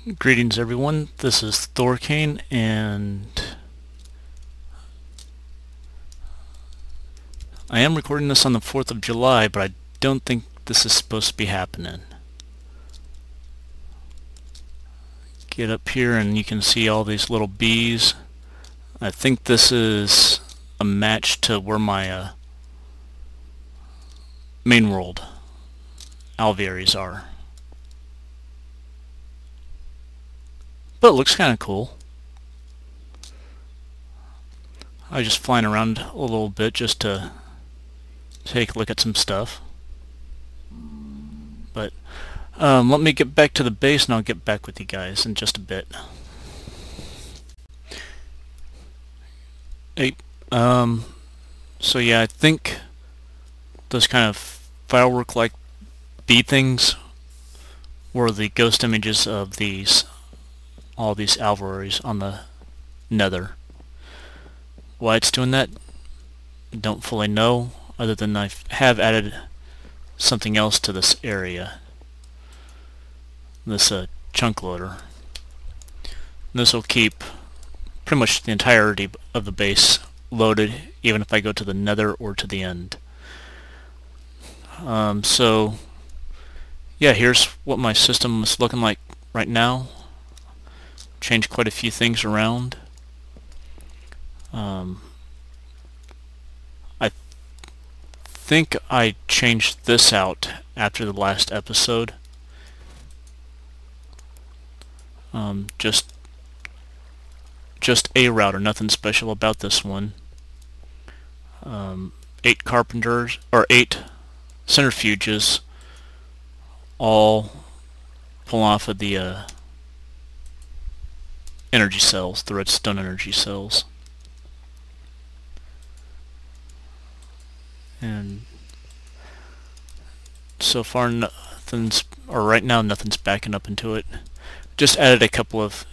Greetings everyone, this is Thorcane, and I am recording this on the 4th of July, but I don't think this is supposed to be happening. Get up here and you can see all these little bees. I think this is a match to where my main world alvearies are. But it looks kind of cool. I was just flying around a little bit just to take a look at some stuff. But let me get back to the base and I'll get back with you guys in just a bit. Hey, so yeah, I think those kind of firework-like bee things were the ghost images of all these alvearies on the nether. Why it's doing that, don't fully know, other than I have added something else to this area. This chunk loader. This will keep pretty much the entirety of the base loaded, even if I go to the nether or to the end. So yeah, here's what my system is looking like right now. Changed quite a few things around. I think I changed this out after the last episode. Just a router, nothing special about this one. 8 carpenters, or 8 centrifuges, all pull off of the energy cells, the redstone energy cells. And so far right now nothing's backing up into it. Just added a couple of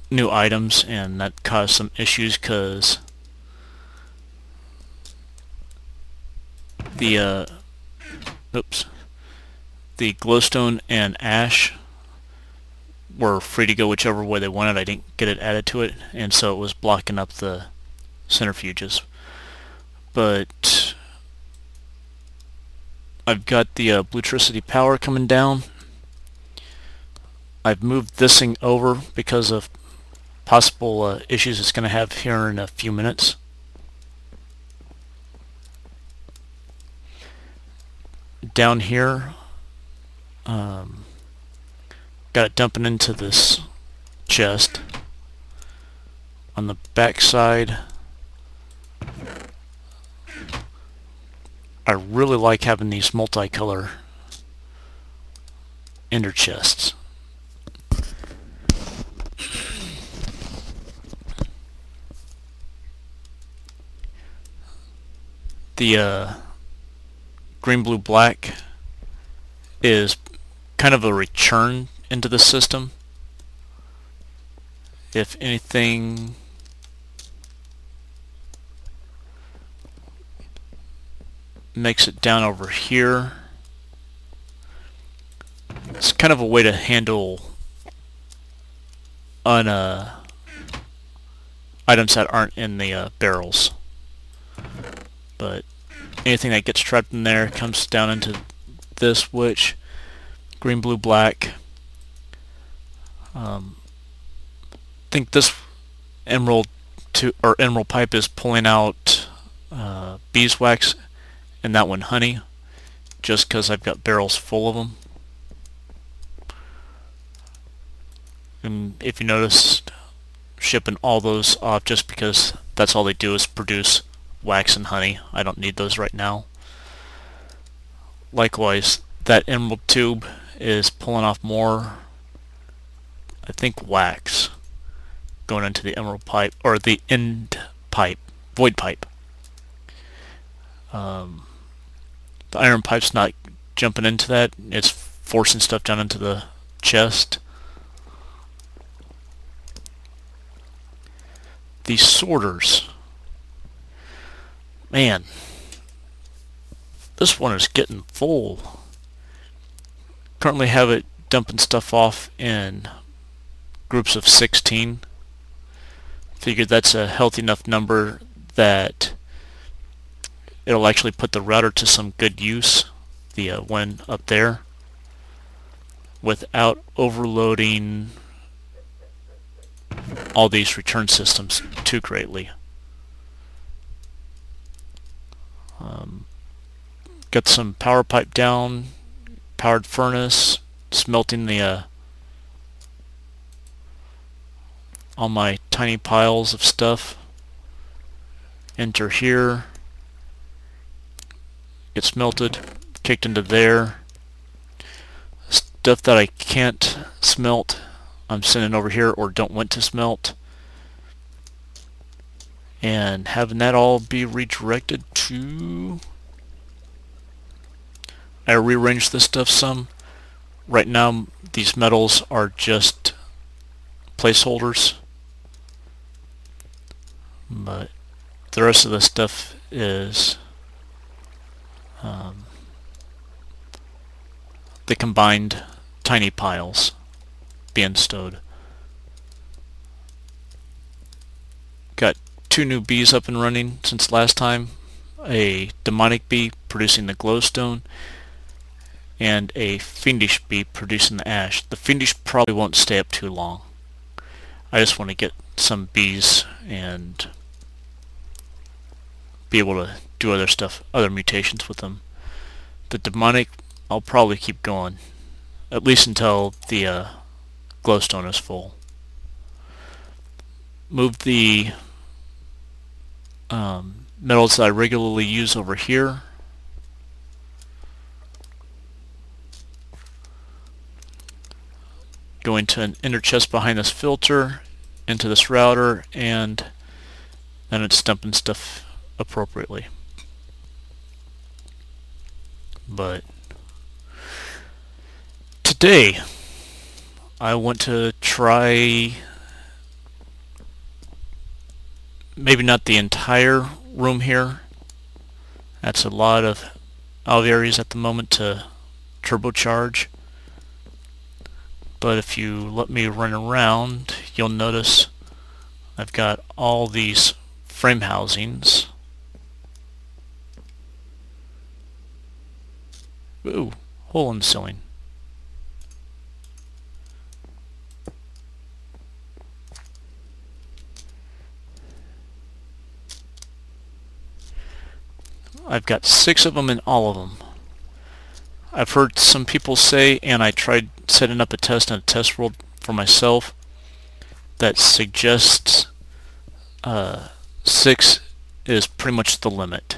new items and that caused some issues because the glowstone and ash were free to go whichever way they wanted. I didn't get it added to it, and so it was blocking up the centrifuges. But I've got the bluetricity power coming down. I've moved this thing over because of possible issues it's going to have here in a few minutes. Down here, got it dumping into this chest. On the back side, I really like having these multicolor ender chests. The green, blue, black is kind of a return into the system. If anything, makes it down over here. It's kind of a way to handle items that aren't in the barrels. But anything that gets trapped in there comes down into this, which green, blue, black. I think this emerald pipe is pulling out beeswax, and that one honey, just because I've got barrels full of them. And if you notice, shipping all those off just because that's all they do is produce wax and honey. I don't need those right now. Likewise, that emerald tube is pulling off more, I think, wax going into the emerald pipe, or the end pipe, void pipe. The iron pipe's not jumping into that, it's forcing stuff down into the chest. These sorters, man, this one is getting full. Currently have it dumping stuff off in groups of 16. Figured that's a healthy enough number that it'll actually put the router to some good use, the one up there, without overloading all these return systems too greatly. Got some power pipe down, powered furnace, smelting the all my tiny piles of stuff. Enter here, get smelted, kicked into there. Stuff that I can't smelt, I'm sending over here or don't want to smelt. And having that all be redirected to... I rearranged this stuff some. Right now these metals are just placeholders, but the rest of the stuff is the combined tiny piles being stowed. Got 2 new bees up and running since last time. A demonic bee producing the glowstone and a fiendish bee producing the ash. The fiendish probably won't stay up too long. I just want to get some bees and be able to do other stuff, other mutations with them. The demonic, I'll probably keep going, at least until the glowstone is full. Move the metals that I regularly use over here. Go into an inner chest behind this filter, into this router, and then it's dumping stuff appropriately. But today I want to try maybe not the entire room here. That's a lot of areas at the moment to turbocharge. But if you let me run around, you'll notice I've got all these frame housings. Ooh, hole in the ceiling. I've got 6 of them in all of them. I've heard some people say, and I tried setting up a test in a test world for myself, that suggests 6 is pretty much the limit.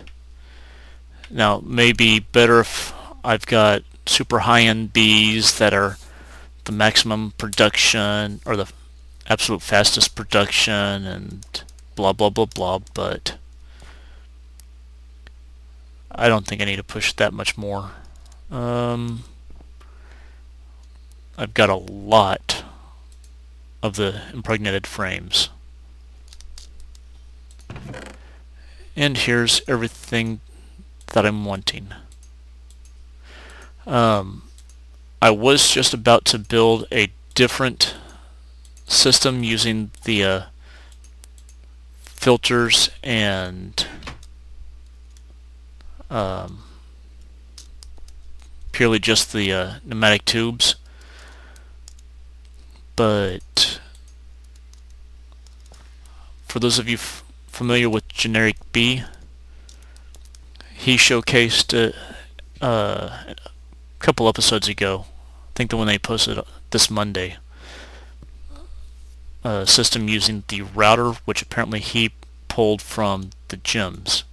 Now, maybe better if I've got super high-end bees that are the maximum production or the absolute fastest production and blah blah blah blah, but I don't think I need to push that much more. I've got a lot of the impregnated frames. And here's everything that I'm wanting. I was just about to build a different system using the filters and purely just the pneumatic tubes, but for those of you familiar with Generikb, he showcased it a couple episodes ago, I think the one they posted this Monday, a system using the router, which apparently he pulled from the gems.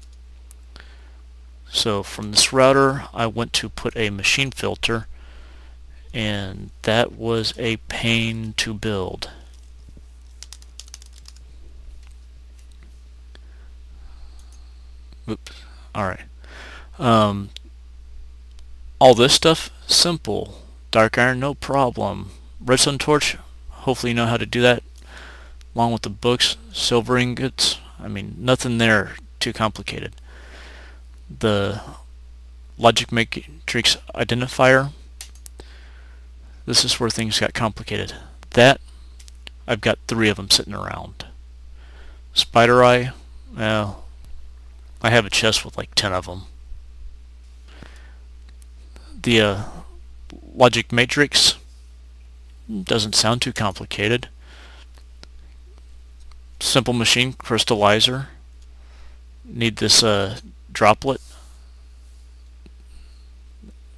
So from this router I went to put a machine filter, and that was a pain to build. Oops. Alright. All this stuff, simple. Dark iron, no problem. Redstone torch, hopefully you know how to do that, along with the books. Silver ingots, I mean, nothing there too complicated. The logic matrix identifier, this is where things got complicated. That I've got 3 of them sitting around. Spider eye, well, I have a chest with like 10 of them. The logic matrix doesn't sound too complicated. Simple machine crystallizer. Need this droplet,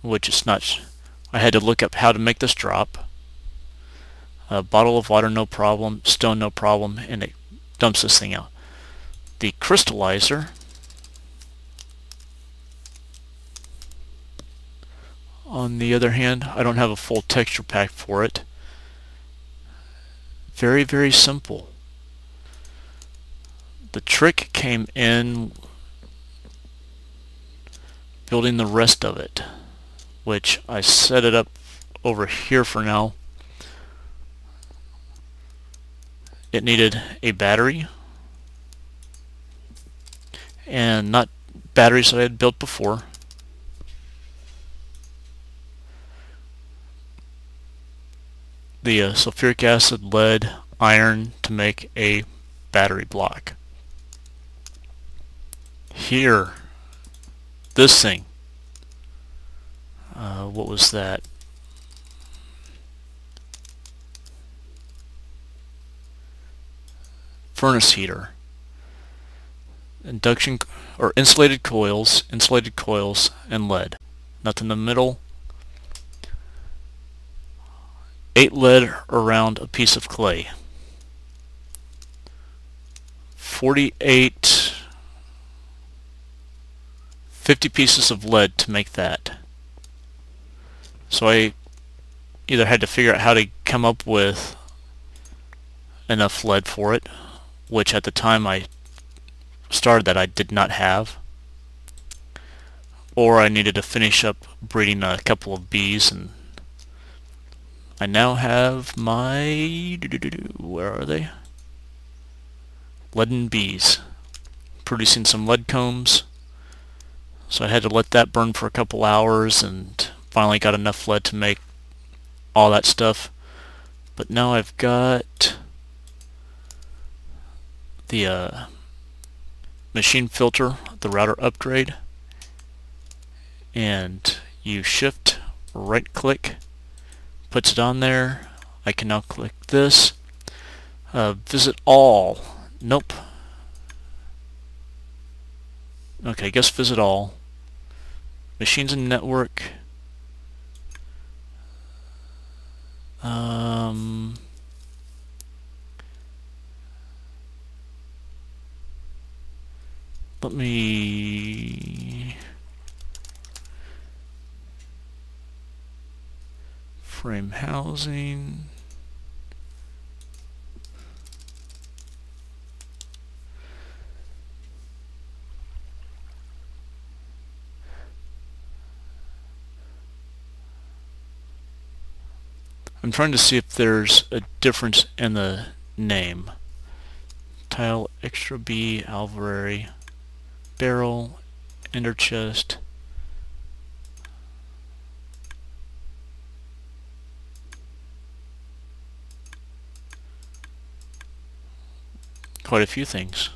which is not. I had to look up how to make this drop. A bottle of water, no problem. Stone, no problem, and it dumps this thing out. The crystallizer, on the other hand, I don't have a full texture pack for it. Very, very simple. The trick came in building the rest of it, which I set it up over here for now. It needed a battery, and not batteries that I had built before. The sulfuric acid, lead, iron to make a battery block. Here, this thing, what was that? Furnace heater. Induction or insulated coils, and lead. Nothing in the middle. 8 lead around a piece of clay. 48, 50 pieces of lead to make that. So I either had to figure out how to come up with enough lead for it, which at the time I started that I did not have, or I needed to finish up breeding a couple of bees, and I now have my, where are they? Leaden bees, producing some lead combs. So I had to let that burn for a couple hours, and finally got enough lead to make all that stuff. But now I've got the machine filter, the router upgrade, and you shift right click, puts it on there. I can now click this, visit all. Nope. Okay, I guess visit all. Machines and network. Let me frame housing. I'm trying to see if there's a difference in the name. Tile extra B, alveary, barrel, ender chest. Quite a few things.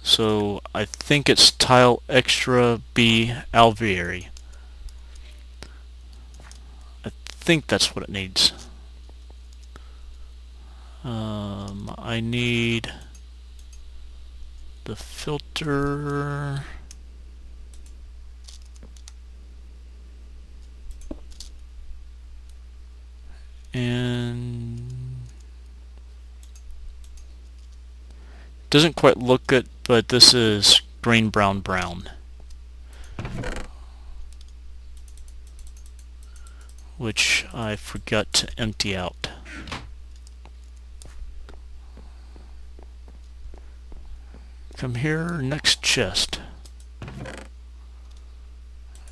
So I think it's tile extra B alveary. I think that's what it needs. I need the filter. And doesn't quite look good, but this is green, brown, brown, which I forgot to empty out. Come here, next chest.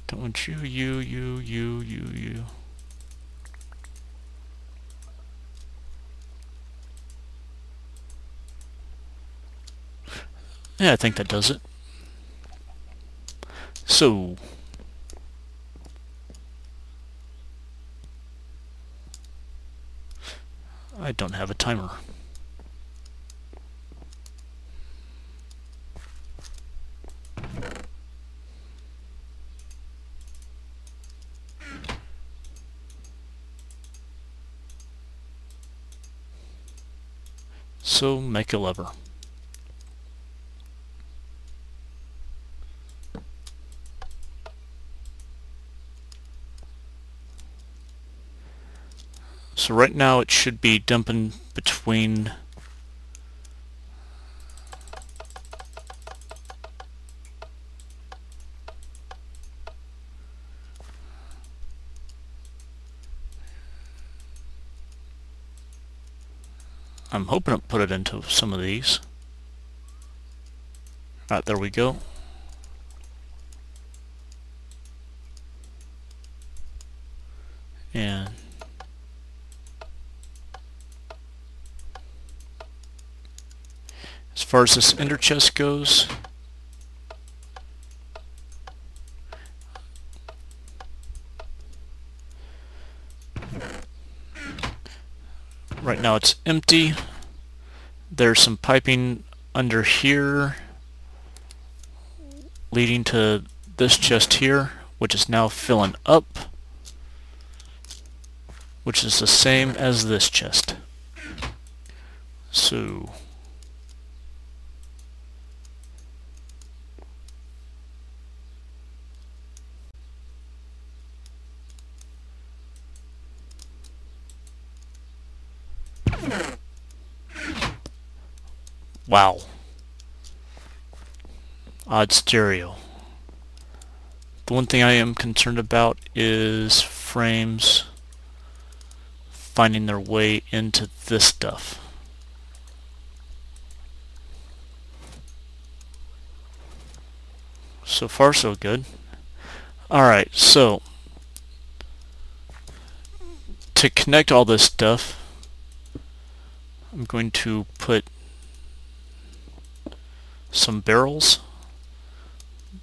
Don't want you, you. Yeah, I think that does it. So, I don't have a timer. So, make a lever. So right now it should be dumping between I'm hoping to put it into some of these. Alright, there we go. And as far as this ender chest goes, right now it's empty. There's some piping under here leading to this chest here, which is now filling up, which is the same as this chest. So wow. Odd stereo. The one thing I am concerned about is frames finding their way into this stuff. So far so good. Alright, so to connect all this stuff, I'm going to put some barrels,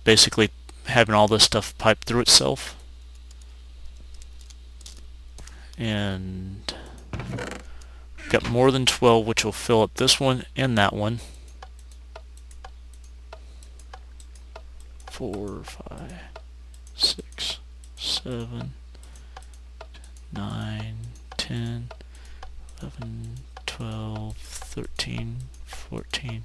basically having all this stuff pipe through itself. And got more than 12, which will fill up this one and that one. 4, 5, 6, 7, 9, 10, 11, 12, 13, 14.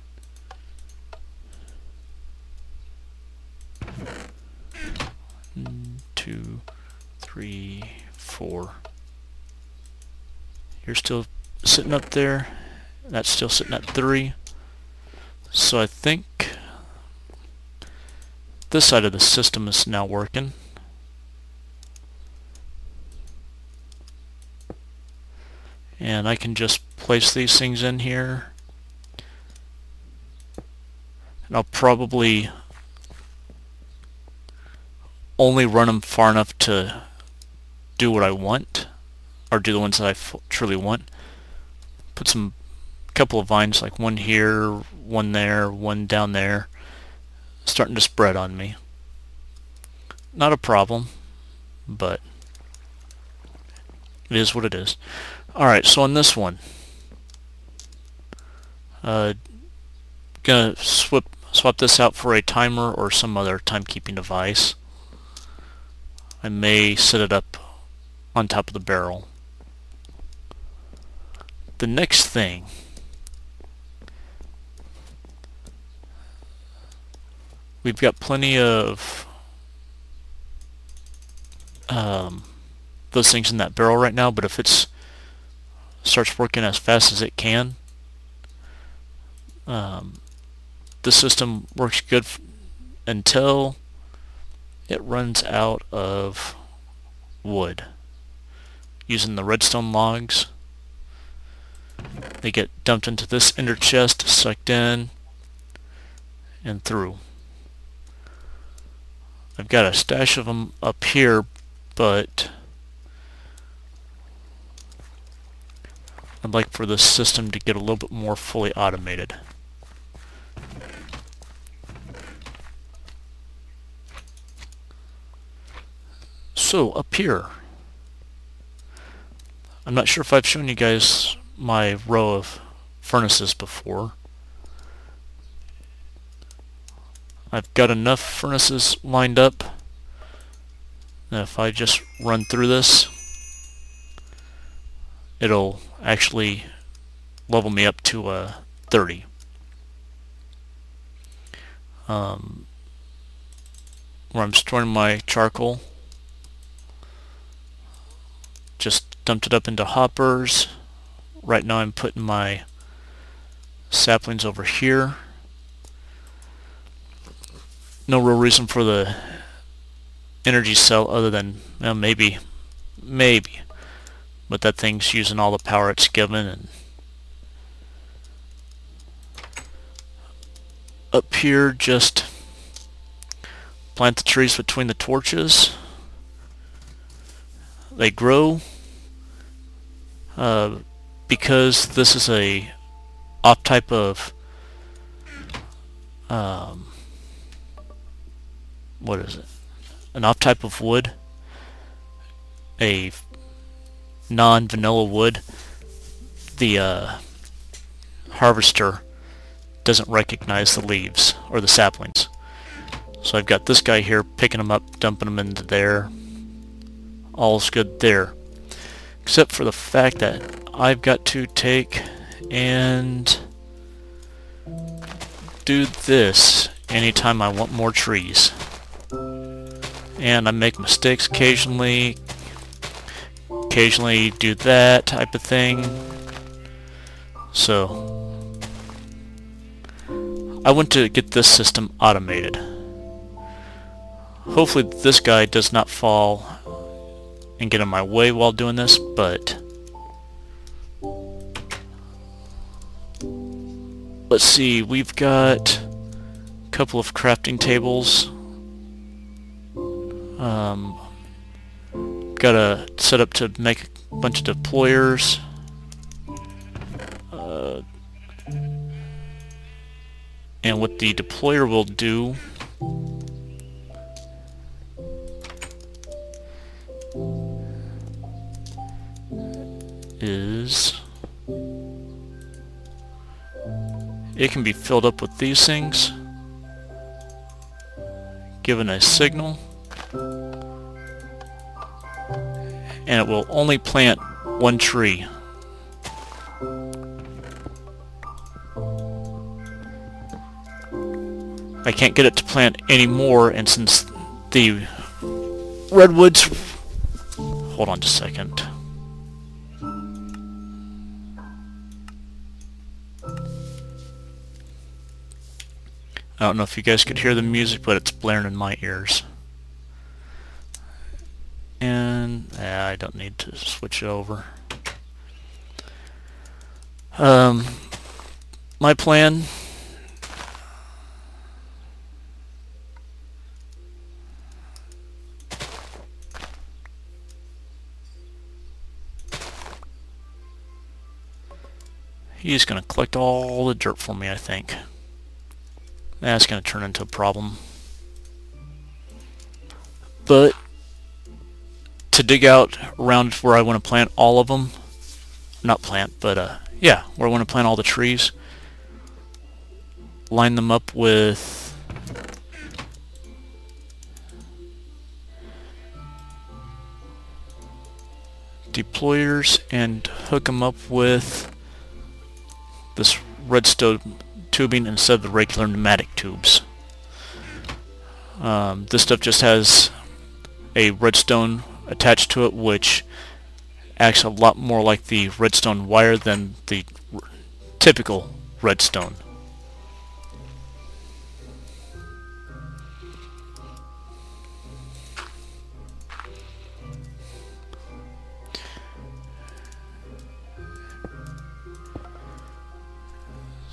1, 2, 3, 4. You're still sitting up there. That's still sitting at 3. So I think this side of the system is now working. And I can just place these things in here. And I'll probably only run them far enough to do what I want, or do the ones that I truly want. Put some couple of vines, like one here, one there, one down there, starting to spread on me. Not a problem, but it is what it is. Alright, so on this one, gonna swap this out for a timer or some other timekeeping device. I may set it up on top of the barrel. The next thing, we've got plenty of those things in that barrel right now, but if it starts working as fast as it can, the system works good until it runs out of wood. Using the redstone logs, they get dumped into this ender chest, sucked in, and through. I've got a stash of them up here, but I'd like for this system to get a little bit more fully automated. So up here, I'm not sure if I've shown you guys my row of furnaces before. I've got enough furnaces lined up that if I just run through this, it'll actually level me up to 30. Where I'm storing my charcoal, just dumped it up into hoppers. Right now I'm putting my saplings over here. No real reason for the energy cell other than, well, maybe, but that thing's using all the power it's given. And up here, just plant the trees between the torches. They grow because this is a off type of what is it? An off type of wood, a non-vanilla wood. The harvester doesn't recognize the leaves or the saplings. So I've got this guy here picking them up, dumping them into there. All's good there. Except for the fact that I've got to take and do this anytime I want more trees. And I make mistakes occasionally do that type of thing. So I want to get this system automated. Hopefully this guy does not fall and get in my way while doing this, but let's see, we've got a couple of crafting tables. Got a setup to make a bunch of deployers. And what the deployer will do is it can be filled up with these things, given a signal, and it will only plant one tree. I can't get it to plant any more, and since the redwoods... Hold on just a second. I don't know if you guys could hear the music, but it's blaring in my ears. And I don't need to switch it over. My plan he's going to collect all the dirt for me, I think. That's going to turn into a problem. But to dig out around where I want to plant all of them, not plant, but yeah, where I want to plant all the trees, line them up with deployers and hook them up with this redstone tubing instead of the regular pneumatic tubes. This stuff just has a redstone attached to it, which acts a lot more like the redstone wire than the typical redstone.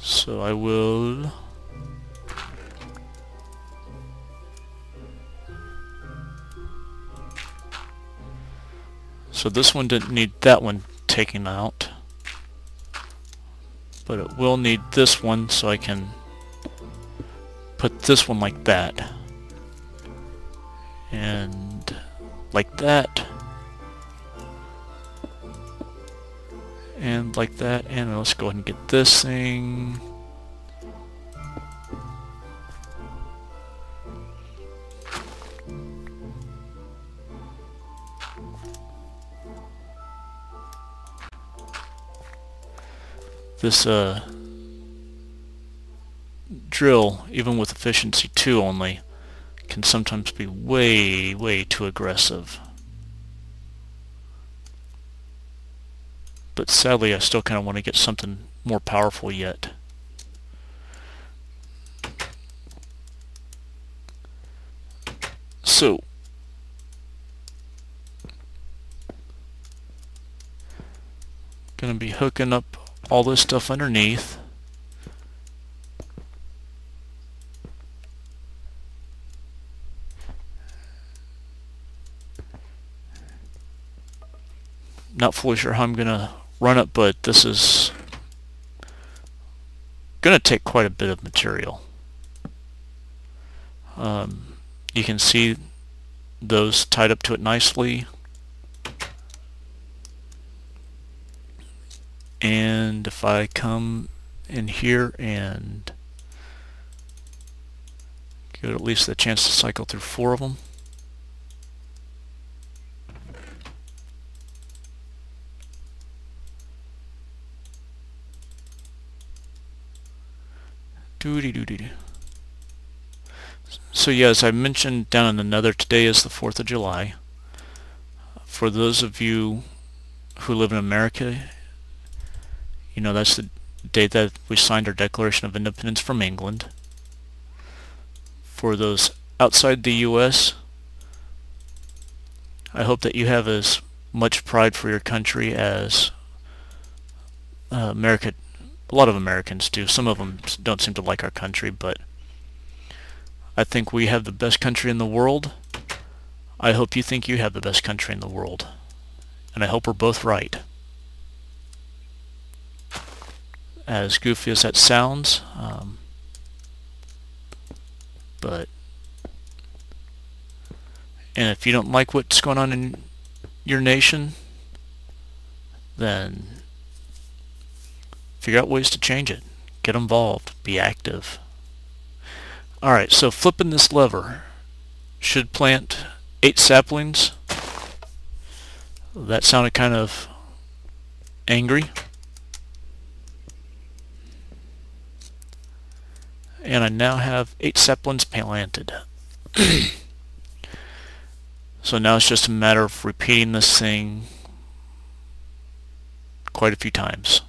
So I will so this one didn't need that one taken out, but it will need this one, so I can put this one like that. And like that. And like that, and let's go ahead and get this thing. This drill, even with efficiency 2 only, can sometimes be way too aggressive. But sadly, I still kind of want to get something more powerful yet. So, gonna be hooking up all this stuff underneath. Not fully sure how I'm gonna run it, but this is gonna take quite a bit of material. You can see those tied up to it nicely. And if I come in here and give it at least the chance to cycle through 4 of them. So yeah, as I mentioned down in the Nether, today is the 4th of July. For those of you who live in America, you know that's the day that we signed our Declaration of Independence from England. For those outside the US, I hope that you have as much pride for your country as America. A lot of Americans do. Some of them don't seem to like our country, but I think we have the best country in the world. I hope you think you have the best country in the world. And I hope we're both right. As goofy as that sounds, and if you don't like what's going on in your nation, then figure out ways to change it. Get involved. Be active. Alright, so flipping this lever should plant 8 saplings. That sounded kind of angry. And I now have 8 saplings planted. So now it's just a matter of repeating this thing quite a few times.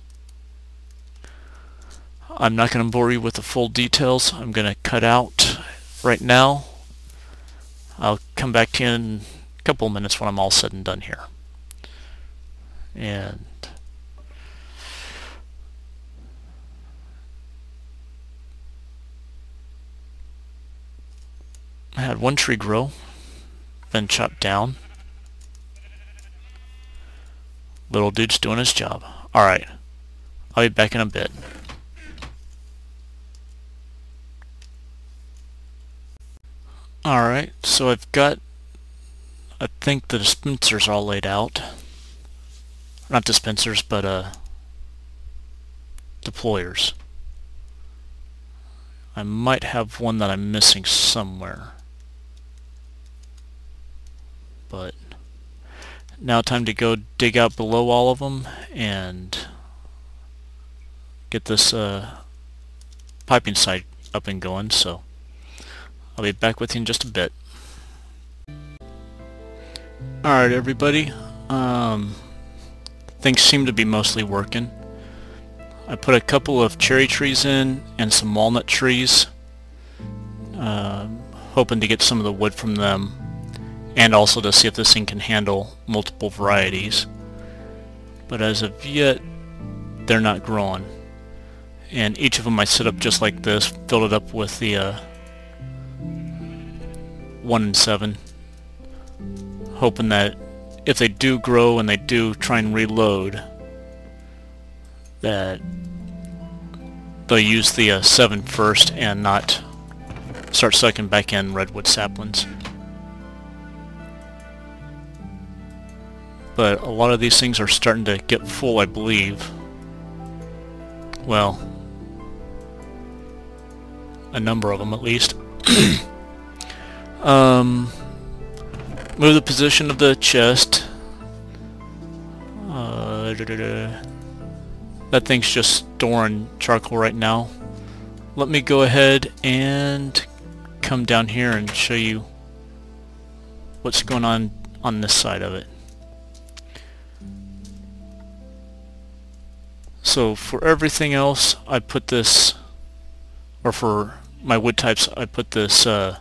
I'm not going to bore you with the full details. I'm going to cut out right now. I'll come back to you in a couple of minutes when I'm all said and done here. And I had one tree grow, then chopped down. Little dude's doing his job. Alright, I'll be back in a bit. Alright, so I've got, I think the dispensers all laid out. Not dispensers, but deployers. I might have one that I'm missing somewhere. But now time to go dig out below all of them and get this piping site up and going. So I'll be back with you in just a bit. Alright everybody, things seem to be mostly working. I put a couple of cherry trees in and some walnut trees, hoping to get some of the wood from them, and also to see if this thing can handle multiple varieties. But as of yet, they're not growing. And each of them I set up just like this, filled it up with the 1 and 7, hoping that if they do grow and they do try and reload, that they'll use the 7 first and not start sucking back in redwood saplings. but a lot of these things are starting to get full, I believe. Well, a number of them at least. Move the position of the chest. That thing's just storing charcoal right now. Let me go ahead and come down here and show you what's going on this side of it. So for everything else, I put this, or for my wood types, I put this, what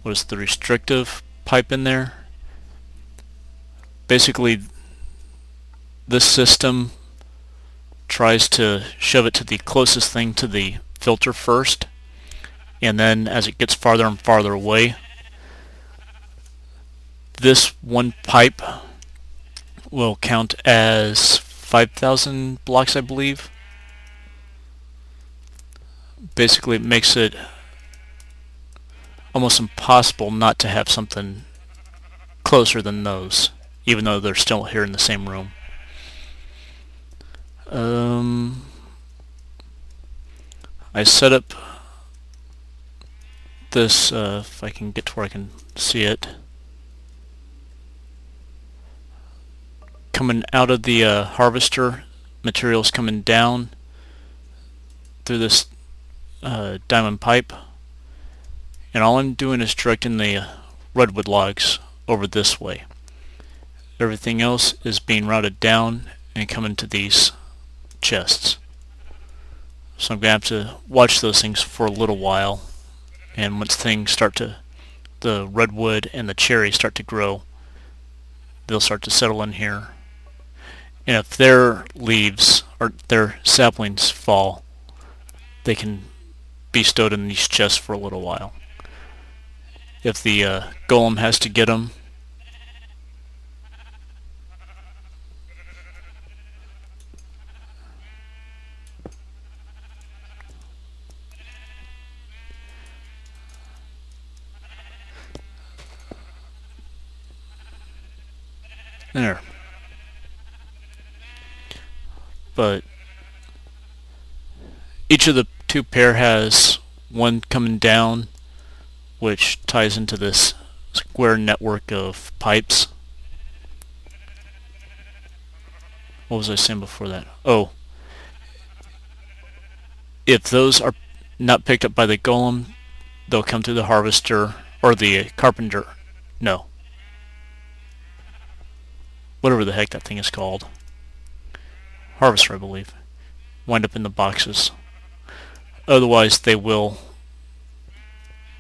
is the restrictive pipe in there. Basically, this system tries to shove it to the closest thing to the filter first, and then as it gets farther and farther away, this one pipe will count as 5,000 blocks, I believe. Basically, it makes it almost impossible not to have something closer than those, even though they're still here in the same room. I set up this, if I can get to where I can see it, coming out of the harvester, materials coming down through this diamond pipe, and all I'm doing is directing the redwood logs over this way. Everything else is being routed down and coming to these chests. So I'm going to have to watch those things for a little while, and once things start to, the redwood and the cherry start to grow, they'll start to settle in here. And if their leaves or their saplings fall, they can be stowed in these chests for a little while. If the golem has to get them, there. But each of the two pair has one coming down, which ties into this square network of pipes. What was I saying before that? Oh, if those are not picked up by the golem, they'll come through the harvester or the carpenter. No. Whatever the heck that thing is called. Harvester, I believe. Wind up in the boxes. Otherwise, they will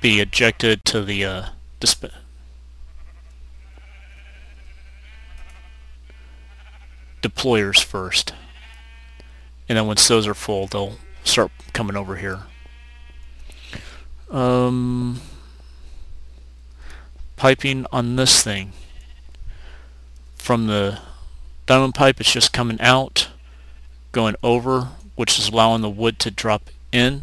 be ejected to the deployers first. And then once those are full, they'll start coming over here. Piping on this thing. From the diamond pipe, it's just coming out, going over, which is allowing the wood to drop in.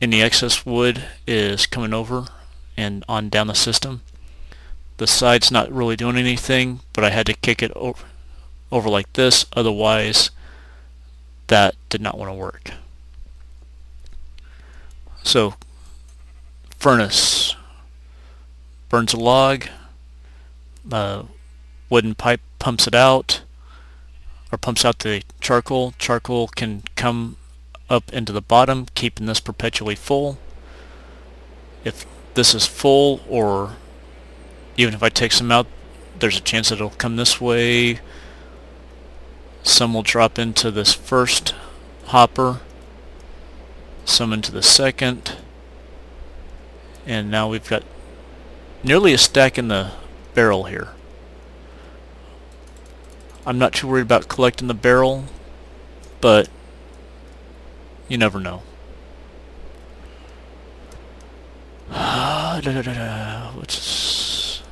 Any excess wood is coming over and on down the system. The side's not really doing anything, but I had to kick it over like this, otherwise that did not want to work. So, furnace burns a log, wooden pipe pumps it out, or pumps out the charcoal. Charcoal can come up into the bottom, keeping this perpetually full. If this is full, or even if I take some out, there's a chance that it'll come this way. Some will drop into this first hopper, some into the second, and now we've got nearly a stack in the barrel here. I'm not too worried about collecting the barrel, but you never know. What's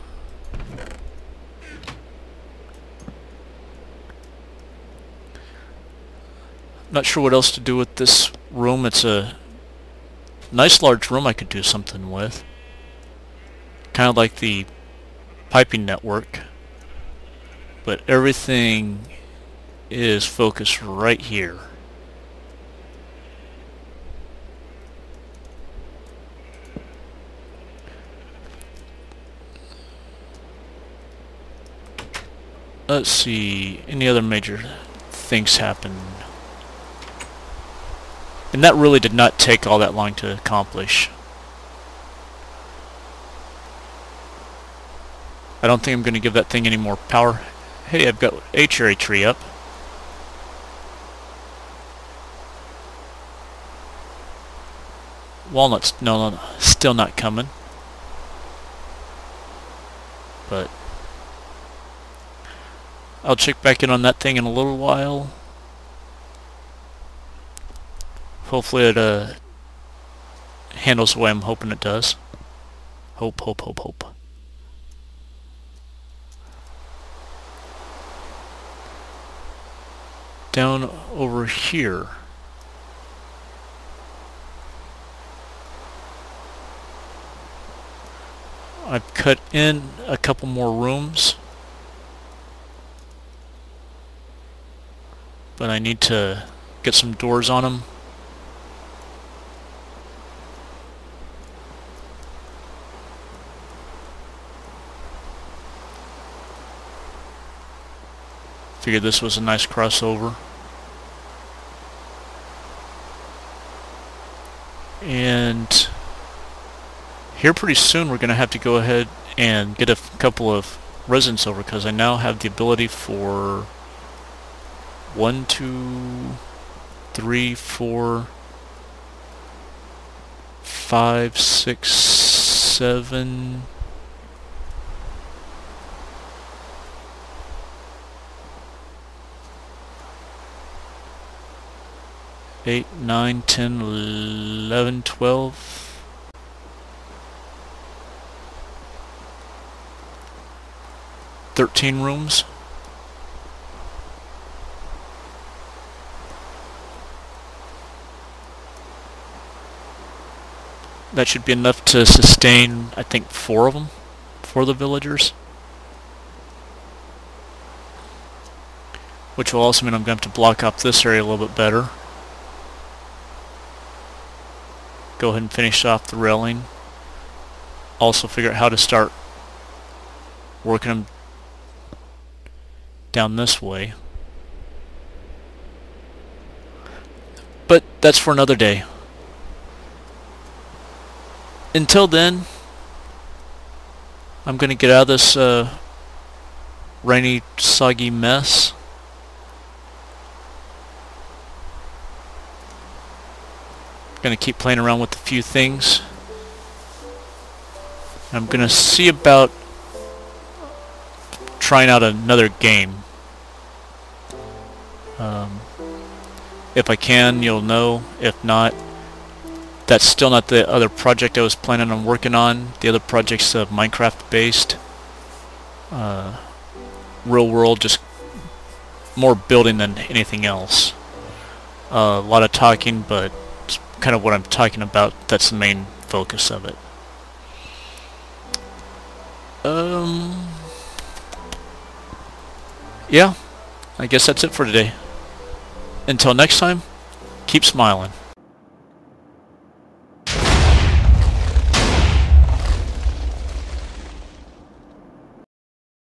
not sure what else to do with this room. It's a nice large room I could do something with. Kind of like the piping network. but everything is focused right here. Let's see, any other major things happen? And that really did not take all that long to accomplish. I don't think I'm going to give that thing any more power. Hey, I've got a cherry tree up. Walnuts, no, still not coming. But I'll check back in on that thing in a little while. Hopefully it handles the way I'm hoping it does. Hope, hope, hope, hope. Down over here. I've cut in a couple more rooms, but I need to get some doors on them. Figured this was a nice crossover. And here pretty soon we're going to have to go ahead and get a couple of residents over, because I now have the ability for 1, 2, 3, 4, 5, 6, 7... 8, 9, 10, 11, 12. Rooms. That should be enough to sustain, I think, 4 of them for the villagers. Which will also mean I'm going to have to block up this area a little bit better. Go ahead and finish off the railing. Also figure out how to start working them down this way. But that's for another day. Until then, I'm going to get out of this rainy, soggy mess. Going to keep playing around with a few things. I'm going to see about trying out another game. If I can, you'll know. If not, that's still not the other project I was planning on working on. The other project's Minecraft based. Real world, just more building than anything else. A lot of talking, but it's kind of what I'm talking about. That's the main focus of it. Yeah, I guess that's it for today. Until next time, keep smiling.